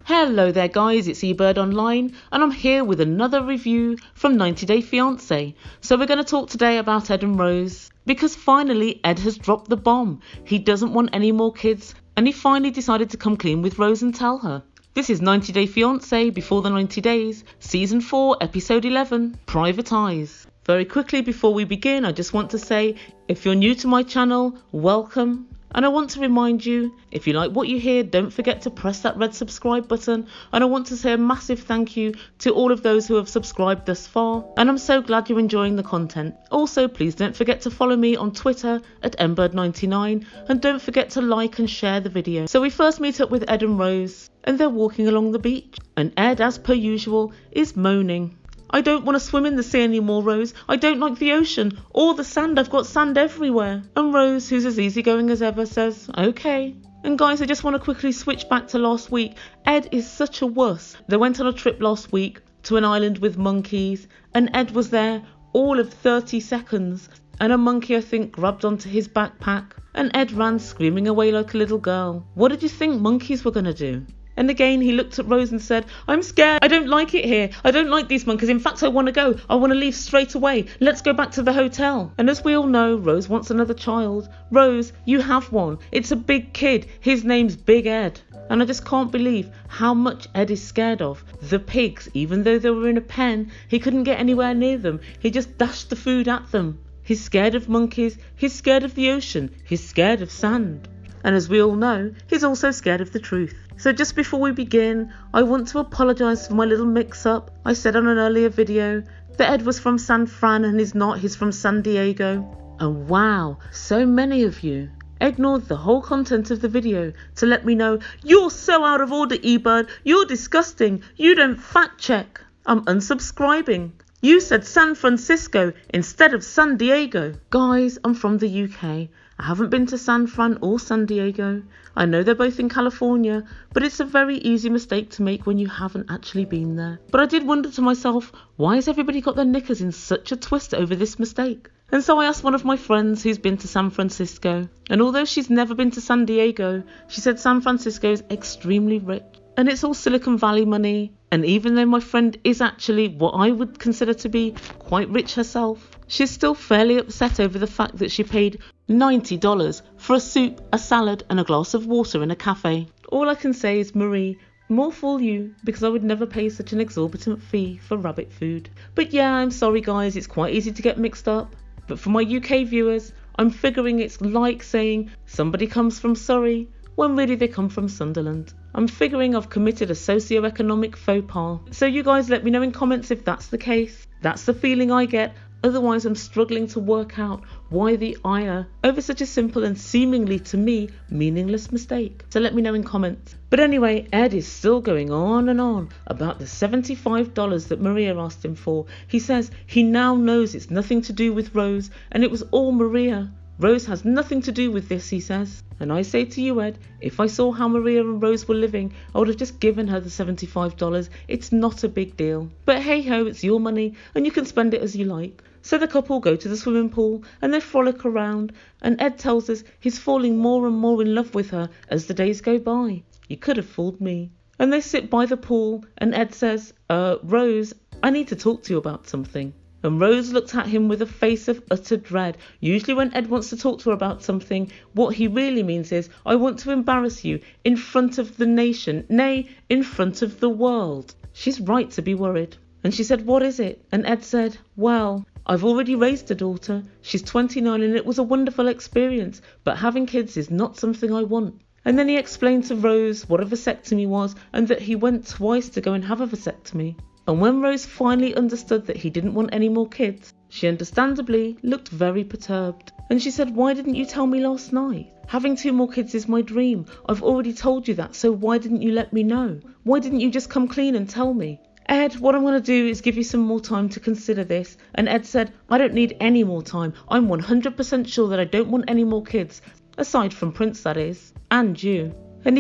Hello there guys, it's Ebird Online and I'm here with another review from 90 Day Fiance. So we're going to talk today about Ed and Rose because finally Ed has dropped the bomb. He doesn't want any more kids and he finally decided to come clean with Rose and tell her. This is 90 Day Fiance Before the 90 Days, Season 4, Episode 11, Private Eyes. Very quickly before we begin, I just want to say, if you're new to my channel, welcome. And I want to remind you, if you like what you hear, don't forget to press that red subscribe button. And I want to say a massive thank you to all of those who have subscribed thus far. And I'm so glad you're enjoying the content. Also, please don't forget to follow me on Twitter at mbird99. And don't forget to like and share the video. So we first meet up with Ed and Rose. And they're walking along the beach. And Ed, as per usual, is moaning. I don't want to swim in the sea anymore, Rose. I don't like the ocean or the sand. I've got sand everywhere. And Rose, who's as easygoing as ever, says, okay. And guys, I just want to quickly switch back to last week. Ed is such a wuss. They went on a trip last week to an island with monkeys. And Ed was there all of 30 seconds. And a monkey, I think, grabbed onto his backpack. And Ed ran screaming away like a little girl. What did you think monkeys were going to do? And again, he looked at Rose and said, I'm scared. I don't like it here. I don't like these monkeys. In fact, I want to go. I want to leave straight away. Let's go back to the hotel. And as we all know, Rose wants another child. Rose, you have one. It's a big kid. His name's Big Ed. And I just can't believe how much Ed is scared of. The pigs, even though they were in a pen, he couldn't get anywhere near them. He just dashed the food at them. He's scared of monkeys. He's scared of the ocean. He's scared of sand. And as we all know, he's also scared of the truth. So just before we begin, I want to apologise for my little mix-up. I said on an earlier video that Ed was from San Fran and he's not, he's from San Diego. And wow, so many of you ignored the whole content of the video to let me know, you're so out of order, Ebird, you're disgusting, you don't fact check. I'm unsubscribing. You said San Francisco instead of San Diego. Guys, I'm from the UK. I haven't been to San Fran or San Diego. I know they're both in California, but it's a very easy mistake to make when you haven't actually been there. But I did wonder to myself, why has everybody got their knickers in such a twist over this mistake? And so I asked one of my friends who's been to San Francisco, and although she's never been to San Diego, she said San Francisco is extremely rich. And it's all Silicon Valley money. And even though my friend is actually what I would consider to be quite rich herself, she's still fairly upset over the fact that she paid $90 for a soup, a salad and a glass of water in a cafe. All I can say is, Marie, more fool you, because I would never pay such an exorbitant fee for rabbit food. But yeah, I'm sorry guys, it's quite easy to get mixed up. But for my UK viewers, I'm figuring it's like saying somebody comes from Surrey when really they come from Sunderland. I'm figuring I've committed a socio-economic faux pas. So you guys let me know in comments if that's the case. That's the feeling I get. Otherwise I'm struggling to work out why the ire over such a simple and seemingly to me meaningless mistake. So let me know in comments. But anyway, Ed is still going on and on about the $75 that Maria asked him for. He says he now knows it's nothing to do with Rose and it was all Maria. Rose has nothing to do with this, he says. And I say to you, Ed, if I saw how Maria and Rose were living, I would have just given her the $75. It's not a big deal. But hey ho, it's your money and you can spend it as you like. So the couple go to the swimming pool and they frolic around. And Ed tells us he's falling more and more in love with her as the days go by. You could have fooled me. And they sit by the pool and Ed says, Rose, I need to talk to you about something. And Rose looked at him with a face of utter dread. Usually when Ed wants to talk to her about something, what he really means is, I want to embarrass you in front of the nation, nay, in front of the world. She's right to be worried. And she said, what is it? And Ed said, well, I've already raised a daughter. She's 29 and it was a wonderful experience, but having kids is not something I want. And then he explained to Rose what a vasectomy was and that he went twice to go and have a vasectomy. And when Rose finally understood that he didn't want any more kids, she understandably looked very perturbed. And she said, why didn't you tell me last night? Having 2 more kids is my dream. I've already told you that, so why didn't you let me know? Why didn't you just come clean and tell me? Ed, what I'm going to do is give you some more time to consider this. And Ed said, I don't need any more time. I'm 100% sure that I don't want any more kids. Aside from Prince, that is. And you. And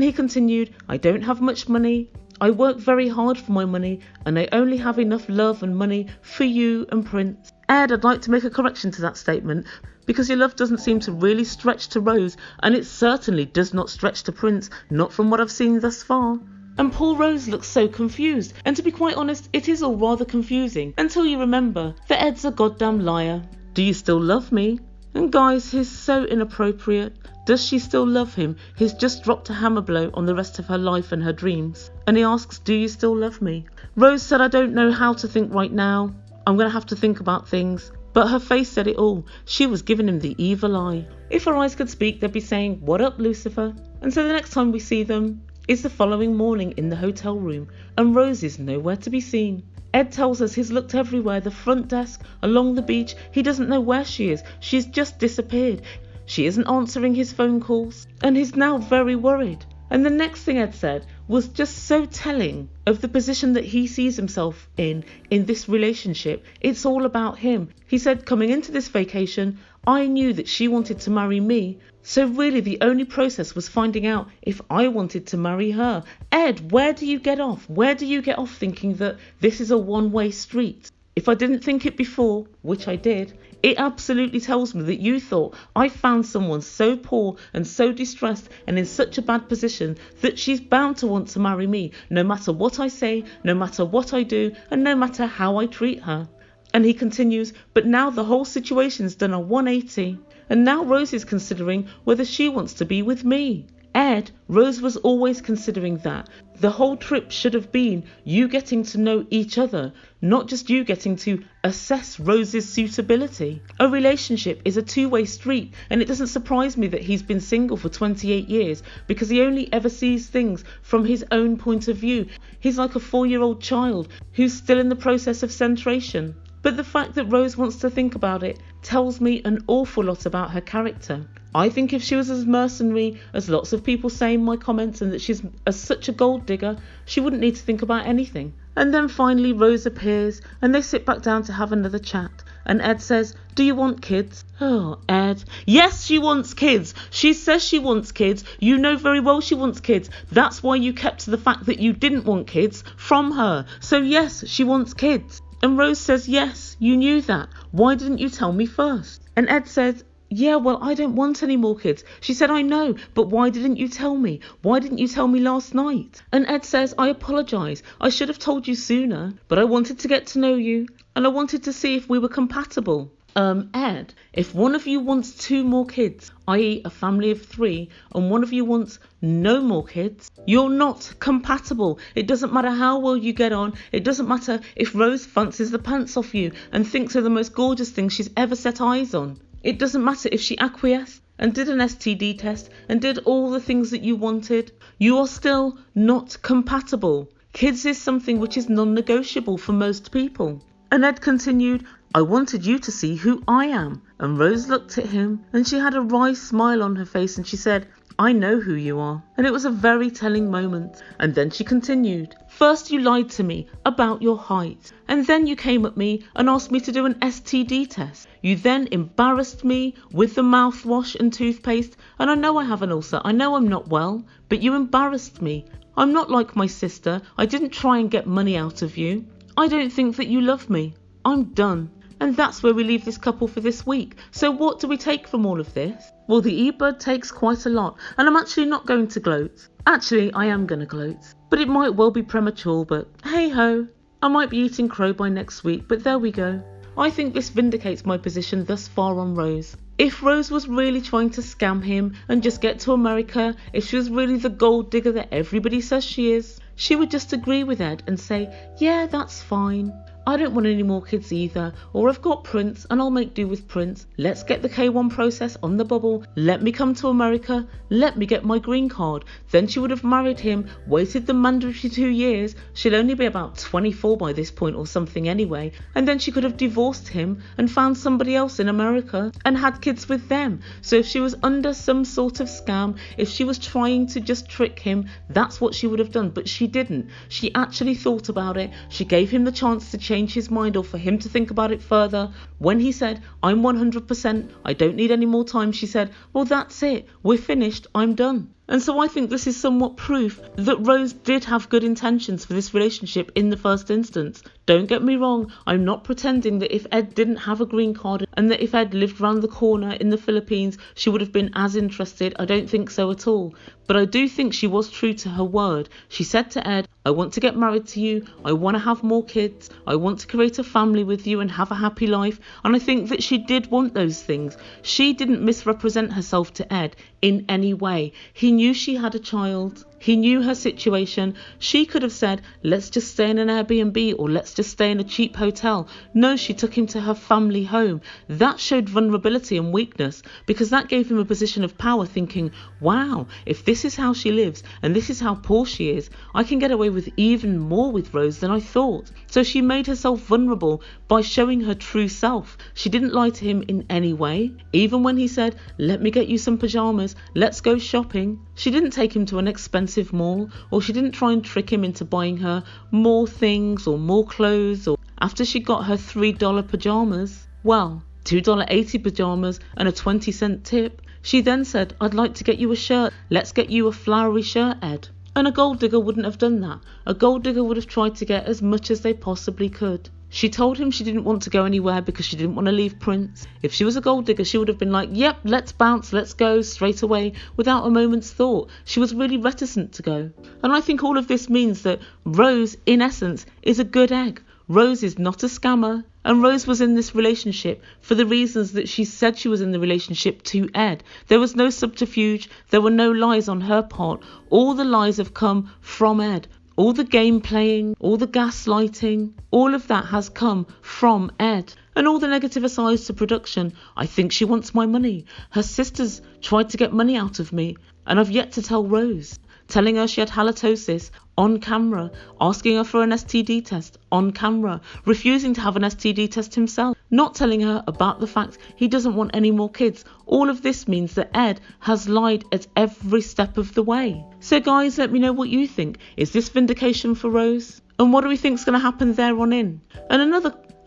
he continued, I don't have much money. I work very hard for my money and I only have enough love and money for you and Prince. Ed, I'd like to make a correction to that statement because your love doesn't seem to really stretch to Rose and it certainly does not stretch to Prince, not from what I've seen thus far. And poor Rose looks so confused, and to be quite honest, it is all rather confusing until you remember that Ed's a goddamn liar. Do you still love me? And guys, he's so inappropriate. Does she still love him? He's just dropped a hammer blow on the rest of her life and her dreams. And he asks, do you still love me? Rose said, I don't know how to think right now. I'm going to have to think about things. But her face said it all. She was giving him the evil eye. If her eyes could speak, they'd be saying, what up, Lucifer? And so the next time we see them is the following morning in the hotel room, and Rose is nowhere to be seen. Ed tells us he's looked everywhere, the front desk, along the beach. He doesn't know where she is. She's just disappeared. She isn't answering his phone calls, and he's now very worried. And the next thing Ed said was just so telling of the position that he sees himself in this relationship. It's all about him. He said, coming into this vacation, I knew that she wanted to marry me. So really the only process was finding out if I wanted to marry her. Ed, where do you get off? Where do you get off thinking that this is a one-way street? If I didn't think it before, which I did, it absolutely tells me that you thought I found someone so poor and so distressed and in such a bad position that she's bound to want to marry me, no matter what I say, no matter what I do, and no matter how I treat her. And he continues, but now the whole situation's done a 180. And now Rose is considering whether she wants to be with me. Ed, Rose was always considering that. The whole trip should have been you getting to know each other, not just you getting to assess Rose's suitability. A relationship is a two-way street, and it doesn't surprise me that he's been single for 28 years because he only ever sees things from his own point of view. He's like a 4-year-old child who's still in the process of centration. But the fact that Rose wants to think about it tells me an awful lot about her character. I think if she was as mercenary as lots of people say in my comments and that she's such a gold digger, she wouldn't need to think about anything. And then finally Rose appears and they sit back down to have another chat. And Ed says, do you want kids? Oh, Ed. Yes, she wants kids. She says she wants kids. You know very well she wants kids. That's why you kept the fact that you didn't want kids from her. So yes, she wants kids. And Rose says, yes, you knew that. Why didn't you tell me first? And Ed says, yeah, well, I don't want any more kids. She said, I know, but why didn't you tell me? Why didn't you tell me last night? And Ed says, I apologise. I should have told you sooner, but I wanted to get to know you and I wanted to see if we were compatible. Ed, if one of you wants 2 more kids, i.e. a family of 3, and one of you wants no more kids, you're not compatible. It doesn't matter how well you get on. It doesn't matter if Rose fancies the pants off you and thinks they're the most gorgeous thing she's ever set eyes on. It doesn't matter if she acquiesced and did an STD test and did all the things that you wanted. You are still not compatible. Kids is something which is non-negotiable for most people. And Ed continued, I wanted you to see who I am. And Rose looked at him and she had a wry smile on her face and she said, I know who you are. And it was a very telling moment. And then she continued, first you lied to me about your height. And then you came at me and asked me to do an STD test. You then embarrassed me with the mouthwash and toothpaste. And I know I have an ulcer. I know I'm not well, but you embarrassed me. I'm not like my sister. I didn't try and get money out of you. I don't think that you love me. I'm done. And that's where we leave this couple for this week. So what do we take from all of this? Well, the Ebird takes quite a lot, and I'm actually not going to gloat. Actually, I am going to gloat, but it might well be premature, but hey ho. I might be eating crow by next week, but there we go. I think this vindicates my position thus far on Rose. If Rose was really trying to scam him and just get to America, if she was really the gold digger that everybody says she is, she would just agree with Ed and say, yeah, that's fine. I don't want any more kids either, or I've got Prince and I'll make do with Prince. Let's get the K1 process on the bubble. Let me come to America. Let me get my green card. Then she would have married him, waited the mandatory 2 years. She'll only be about 24 by this point or something anyway. And then she could have divorced him and found somebody else in America and had kids with them. So if she was under some sort of scam, if she was trying to just trick him, that's what she would have done. But she didn't. She actually thought about it. She gave him the chance to change his mind or for him to think about it further. When he said, I'm 100%, I don't need any more time, she said, well, that's it. We're finished. I'm done. And so I think this is somewhat proof that Rose did have good intentions for this relationship in the first instance. Don't get me wrong, I'm not pretending that if Ed didn't have a green card and that if Ed lived round the corner in the Philippines, she would have been as interested. I don't think so at all. But I do think she was true to her word. She said to Ed, I want to get married to you, I want to have more kids, I want to create a family with you and have a happy life. And I think that she did want those things. She didn't misrepresent herself to Ed in any way. He knew she had a child. He knew her situation. She could have said, let's just stay in an Airbnb or let's just stay in a cheap hotel. No, she took him to her family home. That showed vulnerability and weakness, because that gave him a position of power, thinking, wow, if this is how she lives and this is how poor she is, I can get away with even more with Rose than I thought. So she made herself vulnerable by showing her true self. She didn't lie to him in any way. Even when he said, let me get you some pajamas, let's go shopping, she didn't take him to an expensive mall, or she didn't try and trick him into buying her more things or more clothes, or after she got her $3 pajamas, well, $2.80 pajamas and a 20-cent tip, she then said, I'd like to get you a shirt. Let's get you a flowery shirt, Ed. And a gold digger wouldn't have done that. A gold digger would have tried to get as much as they possibly could. She told him she didn't want to go anywhere because she didn't want to leave Prince. If she was a gold digger, she would have been like, yep, let's bounce, let's go, straight away, without a moment's thought. She was really reticent to go. And I think all of this means that Rose, in essence, is a good egg. Rose is not a scammer. And Rose was in this relationship for the reasons that she said she was in the relationship to Ed. There was no subterfuge. There were no lies on her part. All the lies have come from Ed. All the game playing, all the gaslighting, all of that has come from Ed. And all the negative asides to production. I think she wants my money. Her sisters tried to get money out of me. And I've yet to tell Rose. Telling her she had halitosis on camera, asking her for an STD test on camera, refusing to have an STD test himself, not telling her about the fact he doesn't want any more kids. All of this means that Ed has lied at every step of the way. So guys, let me know what you think. Is this vindication for Rose? And what do we think is going to happen there on in? And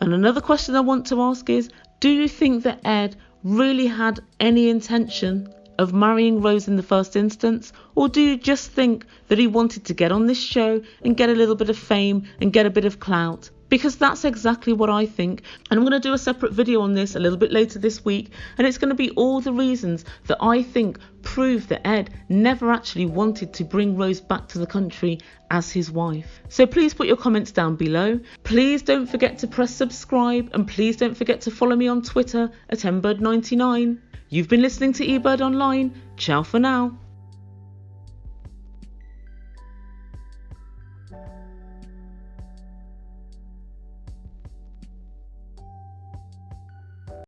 another question I want to ask is, do you think that Ed really had any intention of marrying Rose in the first instance, or do you just think that he wanted to get on this show and get a little bit of fame and get a bit of clout? Because that's exactly what I think, and I'm going to do a separate video on this a little bit later this week, and it's going to be all the reasons that I think prove that Ed never actually wanted to bring Rose back to the country as his wife. So please put your comments down below. Please don't forget to press subscribe, and please don't forget to follow me on Twitter at Ebird99. You've been listening to Ebird Online. Ciao for now.